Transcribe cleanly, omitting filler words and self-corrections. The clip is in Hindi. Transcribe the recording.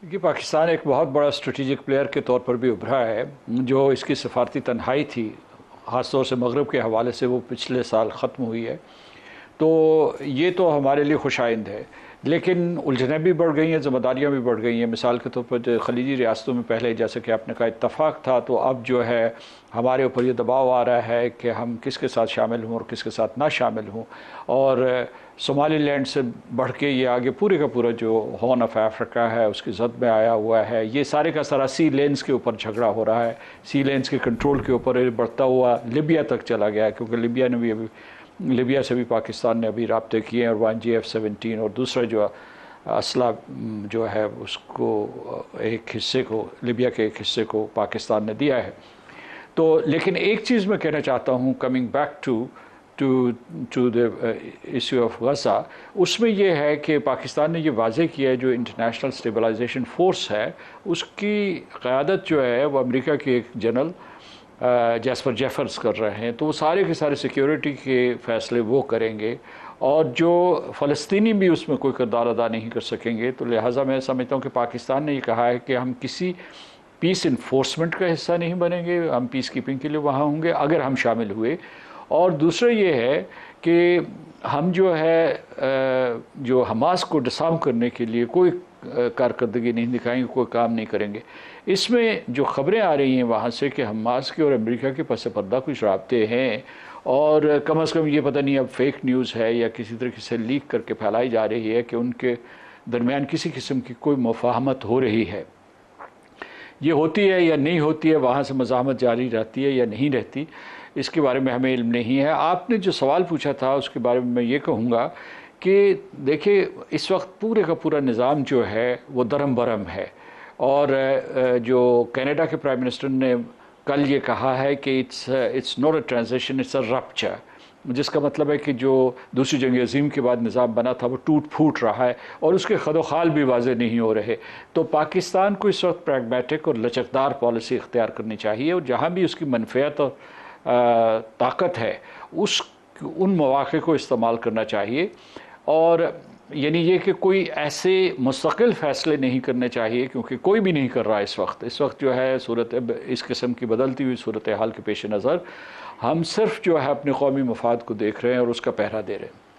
कि पाकिस्तान एक बहुत बड़ा स्ट्रेटेजिक प्लेयर के तौर पर भी उभरा है। जो इसकी सफारती तन्हाई थी ख़ासतौर से मगरब के हवाले से, वो पिछले साल ख़त्म हुई है। तो ये तो हमारे लिए खुशाइंद है, लेकिन उलझनें भी बढ़ गई हैं, ज़िम्मेदारियाँ भी बढ़ गई हैं। मिसाल के तौर पर जो खलीजी रियासतों में पहले जैसे कि आपने कहा इत्तफ़ाक़ था, तो अब जो है हमारे ऊपर ये दबाव आ रहा है कि हम किसके साथ शामिल हों और किसके साथ ना शामिल हों। और सोमालीलैंड से बढ़ के ये आगे पूरे का पूरा जो हॉर्न ऑफ अफ्रीका है उसकी जद में आया हुआ है। ये सारे का सारा सी लेंस के ऊपर झगड़ा हो रहा है, सी लेंस के कंट्रोल के ऊपर बढ़ता हुआ लिबिया तक चला गया है, क्योंकि लिबिया से भी पाकिस्तान ने अभी राब्ते किए हैं और वहाँ GF-17 और दूसरा जो असला जो है उसको एक हिस्से को, लिबिया के एक हिस्से को पाकिस्तान ने दिया है। तो लेकिन एक चीज़ मैं कहना चाहता हूँ, coming back to the issue of Gaza, उसमें यह है कि पाकिस्तान ने ये वाज़े किया है जो इंटरनेशनल स्टेबलाइजेशन फोर्स है उसकी क़यादत जो है वो अमेरिका के एक जनरल जैस्पर जेफर्स कर रहे हैं। तो वो सारे के सारे सिक्योरिटी के फ़ैसले वो करेंगे और जो फ़लस्तीनी भी उसमें कोई किरदार अदा नहीं कर सकेंगे। तो लिहाजा मैं समझता हूँ कि पाकिस्तान ने ये कहा है कि हम किसी पीस इन्फोर्समेंट का हिस्सा नहीं बनेंगे, हम पीस कीपिंग के लिए वहाँ होंगे अगर हम शामिल हुए। और दूसरा ये है कि हम जो है जो हमास को डिसार्म करने के लिए कोई कारकर्दगी नहीं दिखाएंगे, कोई काम नहीं करेंगे। इसमें जो ख़बरें आ रही हैं वहाँ से कि हमास के और अमेरिका के पस पर्दा कुछ राब्ते हैं, और कम अज़ कम ये पता नहीं अब फेक न्यूज़ है या किसी तरीके से लीक करके फैलाई जा रही है कि उनके दरमियान किसी किस्म की कोई मुफाहमत हो रही है। ये होती है या नहीं होती है, वहाँ से मज़ाहमत जारी रहती है या नहीं रहती, इसके बारे में हमें इल्म नहीं है। आपने जो सवाल पूछा था उसके बारे में मैं ये कहूँगा कि देखिए इस वक्त पूरे का पूरा निज़ाम जो है वो दरम बरम है। और जो कनाडा के प्राइम मिनिस्टर ने कल ये कहा है कि it's not a transition, it's a rupture, जिसका मतलब है कि जो दूसरी जंग अज़ीम के बाद निज़ाम बना था वो टूट फूट रहा है और उसके खदोखाल भी वाज़े नहीं हो रहे। तो पाकिस्तान को इस वक्त प्रैग्मेटिक और लचकदार पॉलिसी इख्तियार करनी चाहिए और जहाँ भी उसकी मनफियत और ताकत है उन मौक़े को इस्तेमाल करना चाहिए। और यानी ये कि कोई ऐसे मुस्तकिल फ़ैसले नहीं करने चाहिए, क्योंकि कोई भी नहीं कर रहा है इस वक्त जो है सूरत इस किस्म की बदलती हुई सूरत हाल के पेश नज़र हम सिर्फ जो है अपने कौमी मफाद को देख रहे हैं और उसका पहरा दे रहे हैं।